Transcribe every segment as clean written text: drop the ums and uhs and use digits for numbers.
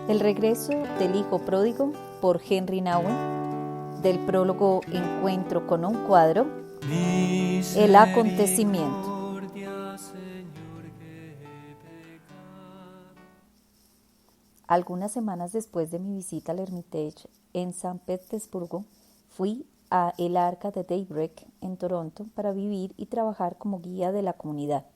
El regreso del hijo pródigo por Henry Nouwen, del prólogo Encuentro con un cuadro, el acontecimiento. Algunas semanas después de mi visita al Hermitage en San Petersburgo, fui a el Arca de Daybreak en Toronto para vivir y trabajar como guía de la comunidad.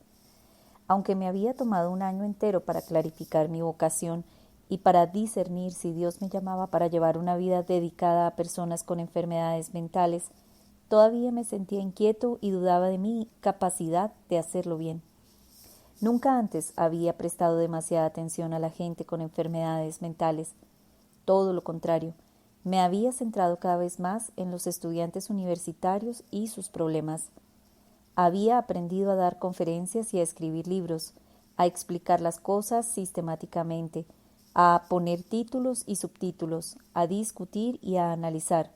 Aunque me había tomado un año entero para clarificar mi vocación y para discernir si Dios me llamaba para llevar una vida dedicada a personas con enfermedades mentales, todavía me sentía inquieto y dudaba de mi capacidad de hacerlo bien. Nunca antes había prestado demasiada atención a la gente con enfermedades mentales. Todo lo contrario, me había centrado cada vez más en los estudiantes universitarios y sus problemas. Había aprendido a dar conferencias y a escribir libros, a explicar las cosas sistemáticamente, a poner títulos y subtítulos, a discutir y a analizar.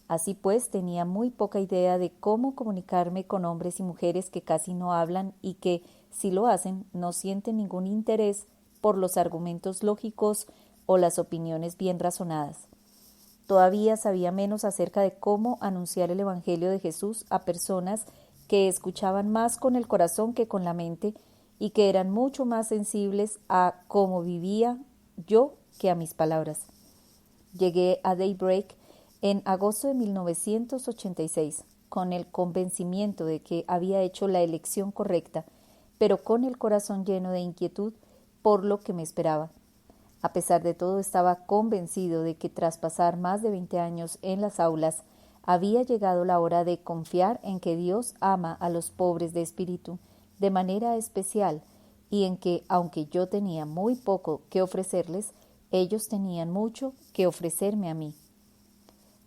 Así pues, tenía muy poca idea de cómo comunicarme con hombres y mujeres que casi no hablan y que, si lo hacen, no sienten ningún interés por los argumentos lógicos o las opiniones bien razonadas. Todavía sabía menos acerca de cómo anunciar el Evangelio de Jesús a personas que escuchaban más con el corazón que con la mente y que eran mucho más sensibles a cómo vivía yo que a mis palabras. Llegué a Daybreak en agosto de 1986 con el convencimiento de que había hecho la elección correcta, pero con el corazón lleno de inquietud por lo que me esperaba. A pesar de todo, estaba convencido de que tras pasar más de 20 años en las aulas, había llegado la hora de confiar en que Dios ama a los pobres de espíritu de manera especial y en que, aunque yo tenía muy poco que ofrecerles, ellos tenían mucho que ofrecerme a mí.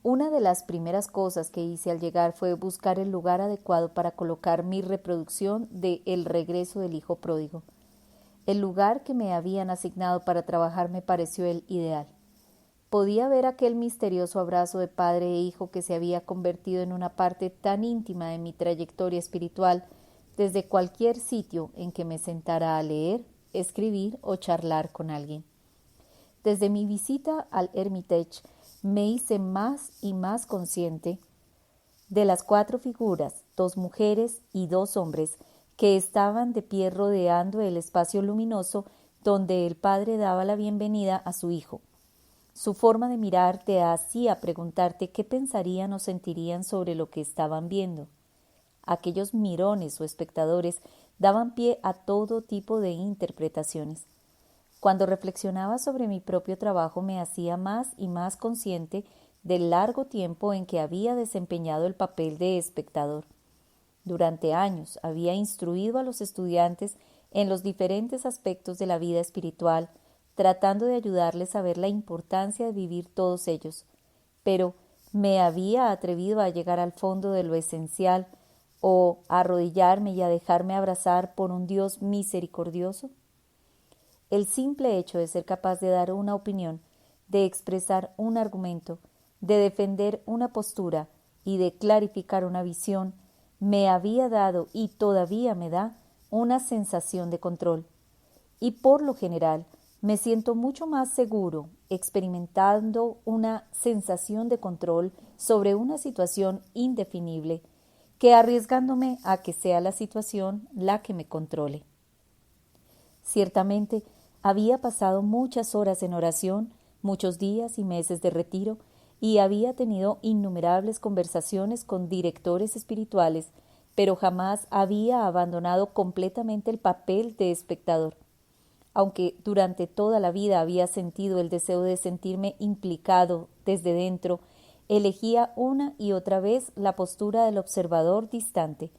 Una de las primeras cosas que hice al llegar fue buscar el lugar adecuado para colocar mi reproducción de El regreso del hijo pródigo. El lugar que me habían asignado para trabajar me pareció el ideal. Podía ver aquel misterioso abrazo de padre e hijo que se había convertido en una parte tan íntima de mi trayectoria espiritual desde cualquier sitio en que me sentara a leer, escribir o charlar con alguien. Desde mi visita al Hermitage me hice más y más consciente de las 4 figuras, 2 mujeres y 2 hombres, que estaban de pie rodeando el espacio luminoso donde el padre daba la bienvenida a su hijo. Su forma de mirar te hacía preguntarte qué pensarían o sentirían sobre lo que estaban viendo. Aquellos mirones o espectadores daban pie a todo tipo de interpretaciones. Cuando reflexionaba sobre mi propio trabajo me hacía más y más consciente del largo tiempo en que había desempeñado el papel de espectador. Durante años había instruido a los estudiantes en los diferentes aspectos de la vida espiritual, tratando de ayudarles a ver la importancia de vivir todos ellos. Pero ¿me había atrevido a llegar al fondo de lo esencial o a arrodillarme y a dejarme abrazar por un Dios misericordioso? El simple hecho de ser capaz de dar una opinión, de expresar un argumento, de defender una postura y de clarificar una visión, me había dado y todavía me da una sensación de control. Y por lo general me siento mucho más seguro experimentando una sensación de control sobre una situación indefinible que arriesgándome a que sea la situación la que me controle. Ciertamente, había pasado muchas horas en oración, muchos días y meses de retiro, y había tenido innumerables conversaciones con directores espirituales, pero jamás había abandonado completamente el papel de espectador. Aunque durante toda la vida había sentido el deseo de sentirme implicado desde dentro, elegía una y otra vez la postura del observador distante.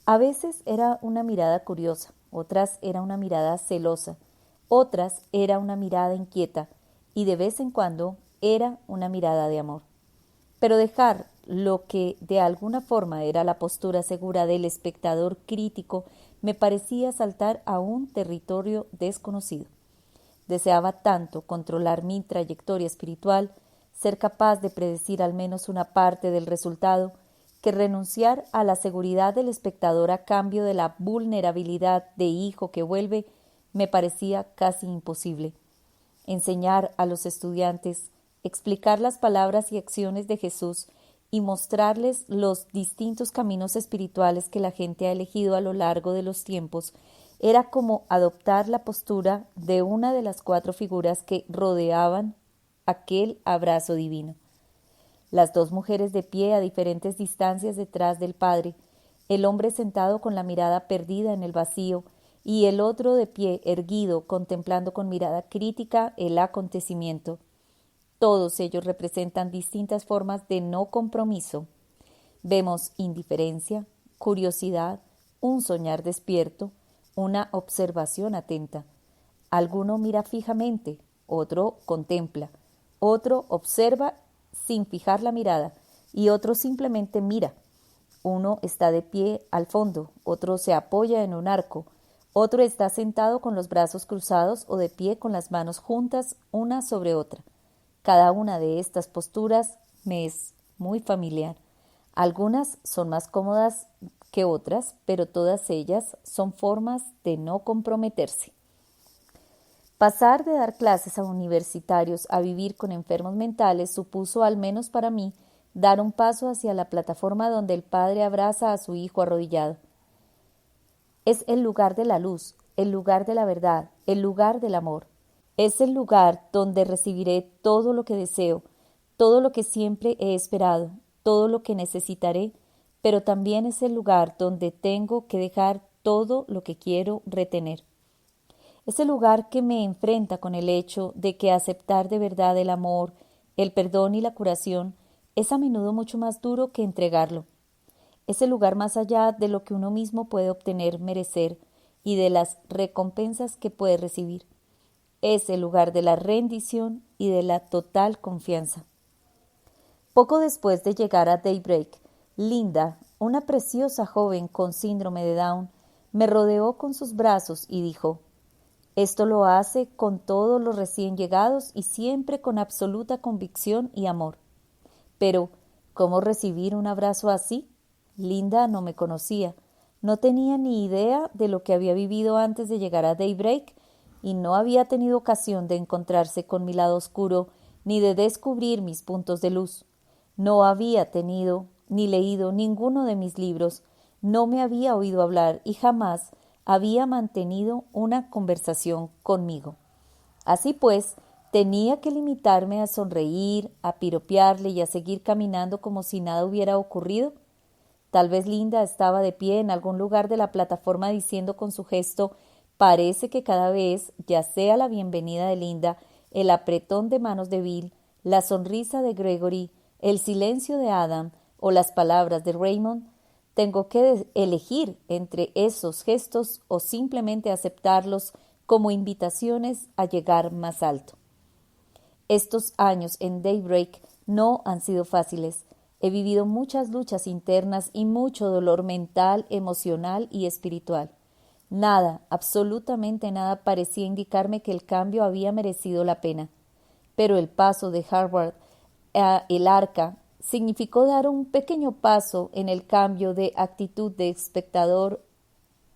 A veces era una mirada curiosa, otras era una mirada celosa, otras era una mirada inquieta y de vez en cuando era una mirada de amor. Pero dejar lo que de alguna forma era la postura segura del espectador crítico me parecía saltar a un territorio desconocido. Deseaba tanto controlar mi trayectoria espiritual, ser capaz de predecir al menos una parte del resultado, que renunciar a la seguridad del espectador a cambio de la vulnerabilidad de hijo que vuelve me parecía casi imposible. enseñar a los estudiantes, explicar las palabras y acciones de Jesús y mostrarles los distintos caminos espirituales que la gente ha elegido a lo largo de los tiempos, era como adoptar la postura de una de las 4 figuras que rodeaban aquel abrazo divino. Las 2 mujeres de pie a diferentes distancias detrás del Padre, el hombre sentado con la mirada perdida en el vacío y el otro de pie erguido contemplando con mirada crítica el acontecimiento. Todos ellos representan distintas formas de no compromiso. Vemos indiferencia, curiosidad, un soñar despierto, una observación atenta. Alguno mira fijamente, otro contempla, otro observa sin fijar la mirada y otro simplemente mira. Uno está de pie al fondo, otro se apoya en un arco, otro está sentado con los brazos cruzados o de pie con las manos juntas una sobre otra. Cada una de estas posturas me es muy familiar. Algunas son más cómodas que otras, pero todas ellas son formas de no comprometerse. Pasar de dar clases a universitarios a vivir con enfermos mentales supuso, al menos para mí, dar un paso hacia la plataforma donde el padre abraza a su hijo arrodillado. Es el lugar de la luz, el lugar de la verdad, el lugar del amor. Es el lugar donde recibiré todo lo que deseo, todo lo que siempre he esperado, todo lo que necesitaré, pero también es el lugar donde tengo que dejar todo lo que quiero retener. Es el lugar que me enfrenta con el hecho de que aceptar de verdad el amor, el perdón y la curación es a menudo mucho más duro que entregarlo. Es el lugar más allá de lo que uno mismo puede obtener, merecer y de las recompensas que puede recibir. Es el lugar de la rendición y de la total confianza. Poco después de llegar a Daybreak, Linda, una preciosa joven con síndrome de Down, me rodeó con sus brazos y dijo: «Esto lo hace con todos los recién llegados y siempre con absoluta convicción y amor». Pero, ¿cómo recibir un abrazo así? Linda no me conocía, no tenía ni idea de lo que había vivido antes de llegar a Daybreak y no había tenido ocasión de encontrarse con mi lado oscuro ni de descubrir mis puntos de luz. No había tenido ni leído ninguno de mis libros, no me había oído hablar y jamás había mantenido una conversación conmigo. Así pues, tenía que limitarme a sonreír, a piropearle y a seguir caminando como si nada hubiera ocurrido. Tal vez Linda estaba de pie en algún lugar de la plataforma diciendo con su gesto: «Parece que cada vez, ya sea la bienvenida de Linda, el apretón de manos de Bill, la sonrisa de Gregory, el silencio de Adam o las palabras de Raymond, tengo que elegir entre esos gestos o simplemente aceptarlos como invitaciones a llegar más alto». Estos años en Daybreak no han sido fáciles. He vivido muchas luchas internas y mucho dolor mental, emocional y espiritual. Nada, absolutamente nada parecía indicarme que el cambio había merecido la pena. Pero el paso de Harvard a el Arca significó dar un pequeño paso en el cambio de actitud de espectador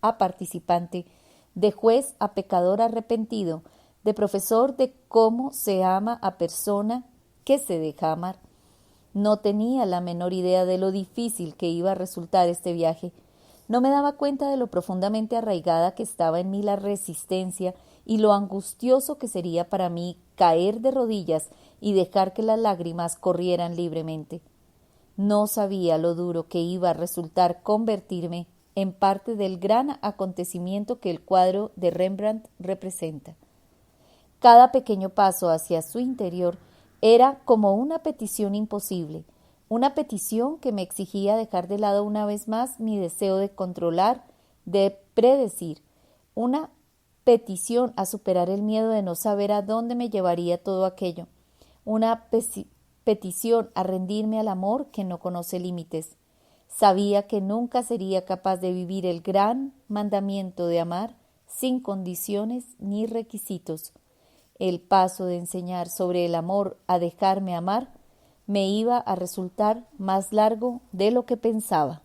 a participante, de juez a pecador arrepentido, de profesor de cómo se ama a persona que se deja amar. No tenía la menor idea de lo difícil que iba a resultar este viaje. No me daba cuenta de lo profundamente arraigada que estaba en mí la resistencia y lo angustioso que sería para mí caer de rodillas y dejar que las lágrimas corrieran libremente. No sabía lo duro que iba a resultar convertirme en parte del gran acontecimiento que el cuadro de Rembrandt representa. Cada pequeño paso hacia su interior era como una petición imposible, una petición que me exigía dejar de lado una vez más mi deseo de controlar, de predecir, una petición a superar el miedo de no saber a dónde me llevaría todo aquello, una petición a rendirme al amor que no conoce límites. Sabía que nunca sería capaz de vivir el gran mandamiento de amar sin condiciones ni requisitos. El paso de enseñar sobre el amor a dejarme amar me iba a resultar más largo de lo que pensaba.